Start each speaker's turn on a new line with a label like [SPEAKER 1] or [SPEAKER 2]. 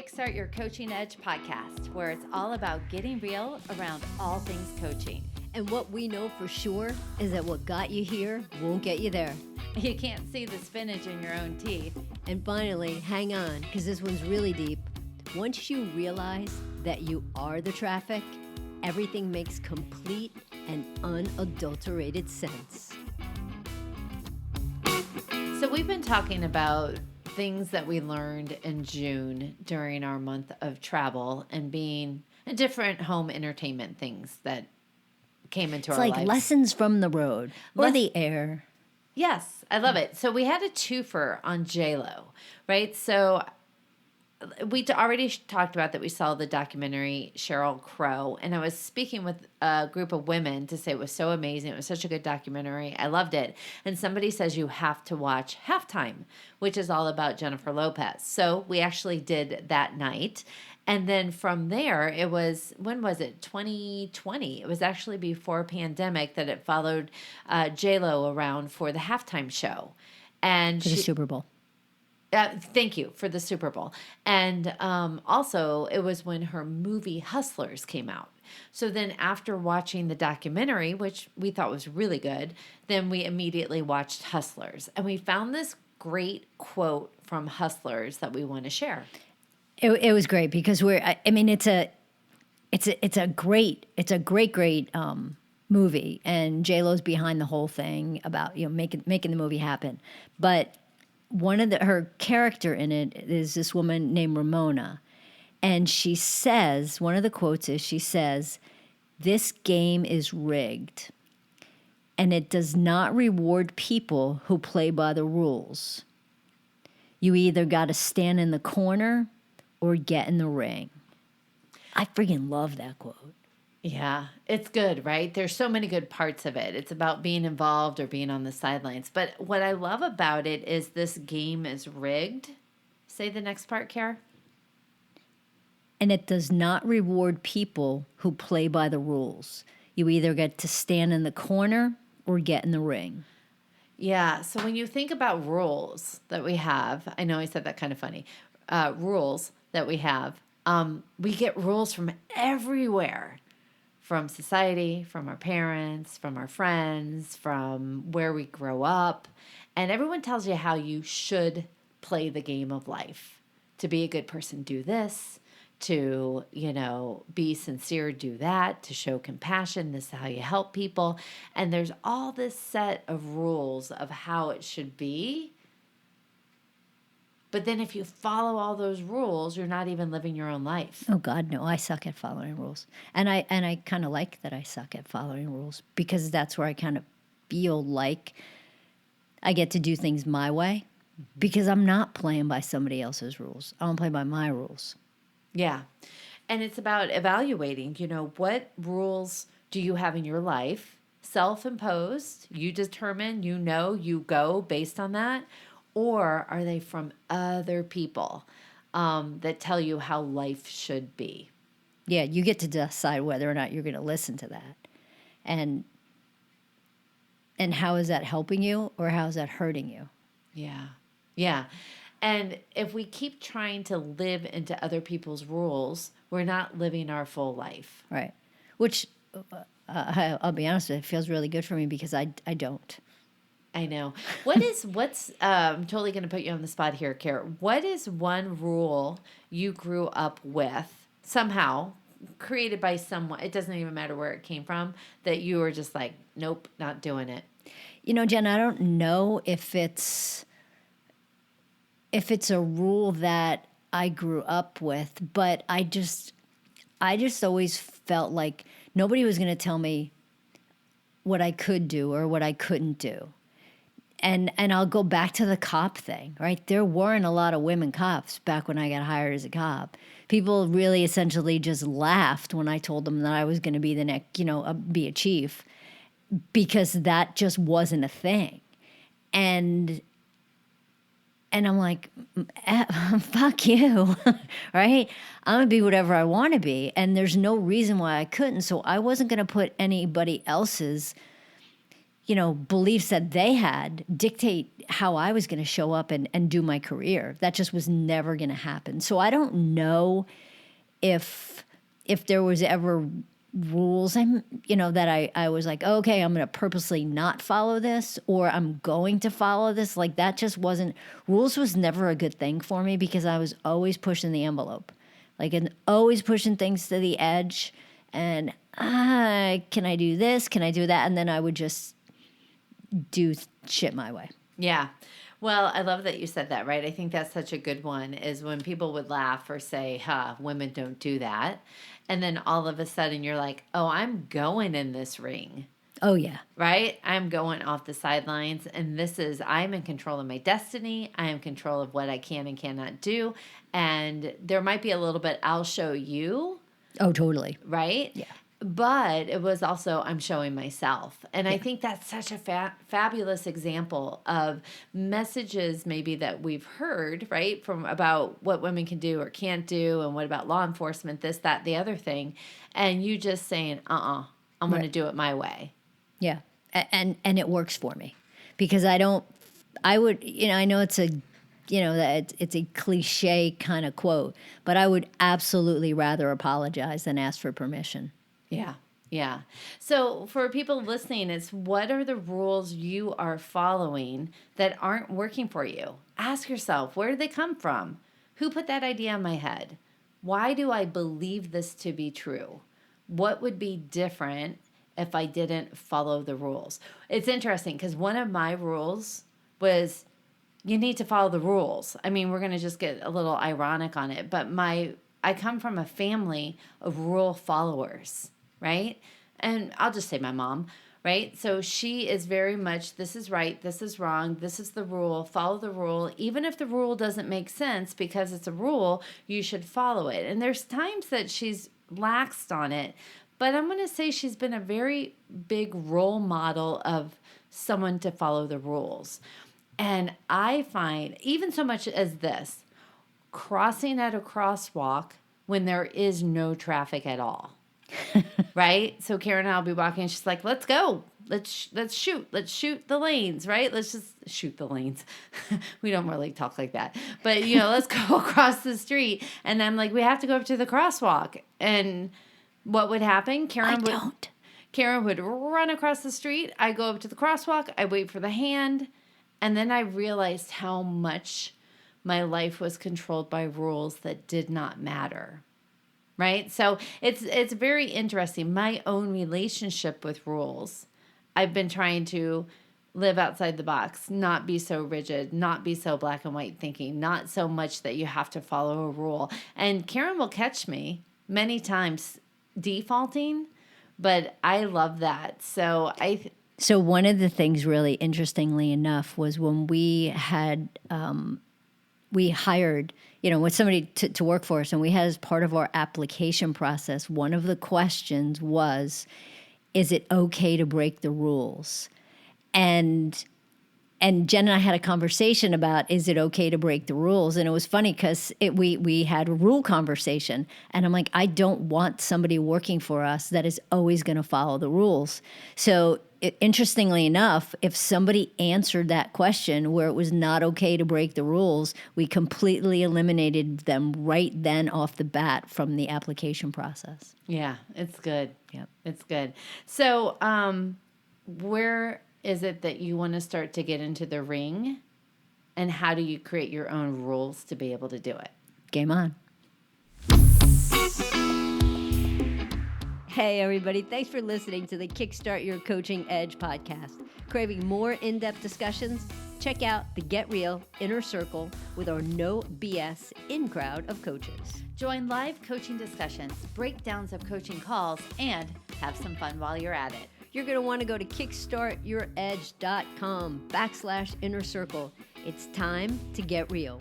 [SPEAKER 1] Kickstart Your Coaching Edge podcast, where it's all about getting real around all things coaching.
[SPEAKER 2] And what we know for sure is that what got you here won't get you there.
[SPEAKER 1] You can't see the spinach in your own teeth.
[SPEAKER 2] And finally, hang on, because this one's really deep. Once you realize that you are the traffic, everything makes complete and unadulterated sense.
[SPEAKER 1] So we've been talking about things that we learned in June during our month of travel and being different home entertainment things that came into our lives.
[SPEAKER 2] It's like lessons from the road or the air.
[SPEAKER 1] Yes, I love it. So we had a twofer on J-Lo, right? So we already talked about that we saw the documentary Sheryl Crow, and I was speaking with a group of women to say it was so amazing. It was such a good documentary. I loved it. And somebody says you have to watch Halftime, which is all about Jennifer Lopez. So we actually did that night. And then from there, it was, when was it? 2020. It was actually before pandemic that it followed J-Lo around for the halftime show. And
[SPEAKER 2] For the Super Bowl.
[SPEAKER 1] Thank you for the Super Bowl. And also, it was when her movie Hustlers came out. So then after watching the documentary, which we thought was really good, then we immediately watched Hustlers. And we found this great quote from Hustlers that we want to share.
[SPEAKER 2] It was great because it's a great movie, and J-Lo's behind the whole thing about making the movie happen. But her character in it is this woman named Ramona, and she says, one of the quotes is, she says, "This game is rigged, and it does not reward people who play by the rules. You either got to stand in the corner or get in the ring." I freaking love that quote.
[SPEAKER 1] Yeah, it's good, right? There's so many good parts of it. It's about being involved or being on the sidelines. But what I love about it is this game is rigged. Say the next part, Kara.
[SPEAKER 2] And it does not reward people who play by the rules. You either get to stand in the corner or get in the ring.
[SPEAKER 1] Yeah, so when you think about rules that we have, I know I said that kind of funny, rules that we have, we get rules from everywhere. From society, from our parents, from our friends, from where we grow up. And everyone tells you how you should play the game of life. To be a good person, do this. To, be sincere, do that. To show compassion, this is how you help people. And there's all this set of rules of how it should be. But then if you follow all those rules, you're not even living your own life.
[SPEAKER 2] Oh God, no, I suck at following rules. And I kind of like that I suck at following rules, because that's where I kind of feel like I get to do things my way, because I'm not playing by somebody else's rules. I don't play by my rules.
[SPEAKER 1] Yeah. And it's about evaluating, what rules do you have in your life, self-imposed, you determine, you go based on that. Or are they from other people that tell you how life should be?
[SPEAKER 2] Yeah, you get to decide whether or not you're going to listen to that. And how is that helping you, or how is that hurting you?
[SPEAKER 1] Yeah. Yeah. And if we keep trying to live into other people's rules, we're not living our full life.
[SPEAKER 2] Right. Which, I'll be honest with you, it feels really good for me, because I don't.
[SPEAKER 1] I know. I'm totally going to put you on the spot here, Kara. What is one rule you grew up with, somehow, created by someone, it doesn't even matter where it came from, that you were just like, nope, not doing it?
[SPEAKER 2] Jen, I don't know if it's a rule that I grew up with, but I just always felt like nobody was going to tell me what I could do or what I couldn't do. And I'll go back to the cop thing, right? There weren't a lot of women cops back when I got hired as a cop. People really essentially just laughed when I told them that I was going to be the next, be a chief, because that just wasn't a thing. And I'm like, fuck you, right? I'm going to be whatever I want to be. And there's no reason why I couldn't. So I wasn't going to put anybody else's beliefs that they had dictate how I was going to show up and do my career. That just was never going to happen. So I don't know if there was ever rules that I was like, okay, I'm going to purposely not follow this, or I'm going to follow this. Like, that just wasn't, rules was never a good thing for me, because I was always pushing the envelope, like, and always pushing things to the edge. And can I do this? Can I do that? And then I would just do shit my way.
[SPEAKER 1] Yeah. Well, I love that you said that, right? I think that's such a good one, is when people would laugh or say, women don't do that. And then all of a sudden you're like, oh, I'm going in this ring.
[SPEAKER 2] Oh, yeah.
[SPEAKER 1] Right? I'm going off the sidelines, and I'm in control of my destiny. I am in control of what I can and cannot do. And there might be a little bit, I'll show you.
[SPEAKER 2] Oh, totally.
[SPEAKER 1] Right?
[SPEAKER 2] Yeah.
[SPEAKER 1] But it was also, I'm showing myself. And I think that's such a fabulous example of messages maybe that we've heard, right, from about what women can do or can't do, and what about law enforcement, this, that, the other thing. And you just saying, I'm going to do it my way.
[SPEAKER 2] Yeah. And it works for me, because I know it's it's a cliche kind of quote, but I would absolutely rather apologize than ask for permission.
[SPEAKER 1] Yeah. Yeah. So for people listening, it's, what are the rules you are following that aren't working for you? Ask yourself, where did they come from? Who put that idea in my head? Why do I believe this to be true? What would be different if I didn't follow the rules? It's interesting, because one of my rules was, you need to follow the rules. I mean, we're going to just get a little ironic on it, but I come from a family of rule followers, right? And I'll just say my mom, right? So she is very much, this is right, this is wrong, this is the rule, follow the rule. Even if the rule doesn't make sense, because it's a rule, you should follow it. And there's times that she's laxed on it, but I'm going to say she's been a very big role model of someone to follow the rules. And I find, even so much as this, crossing at a crosswalk when there is no traffic at all. Right? So Karen and I'll be walking, and she's like, let's go. Let's shoot. Let's shoot the lanes, right? Let's just shoot the lanes. We don't really talk like that. But, let's go across the street. And I'm like, we have to go up to the crosswalk. And what would happen? Karen would run across the street. I go up to the crosswalk. I wait for the hand. And then I realized how much my life was controlled by rules that did not matter. Right? So it's very interesting. My own relationship with rules, I've been trying to live outside the box, not be so rigid, not be so black and white thinking, not so much that you have to follow a rule. And Karen will catch me many times defaulting, but I love that. So
[SPEAKER 2] one of the things, really interestingly enough, was when we had we hired with somebody to work for us, and we had, as part of our application process, one of the questions was, is it okay to break the rules? And Jen and I had a conversation about, is it okay to break the rules? And it was funny, because we had a rule conversation, and I'm like, I don't want somebody working for us that is always going to follow the rules. So interestingly enough, if somebody answered that question where it was not okay to break the rules, we completely eliminated them right then off the bat from the application process.
[SPEAKER 1] Yeah, it's good.
[SPEAKER 2] Yep.
[SPEAKER 1] It's good. So where is it that you want to start to get into the ring, and how do you create your own rules to be able to do it?
[SPEAKER 2] Game on. Hey, everybody. Thanks for listening to the Kickstart Your Coaching Edge podcast. Craving more in-depth discussions? Check out the Get Real Inner Circle with our no BS in-crowd of coaches.
[SPEAKER 1] Join live coaching discussions, breakdowns of coaching calls, and have some fun while you're at it.
[SPEAKER 2] You're going to want to go to kickstartyouredge.com/inner circle. It's time to get real.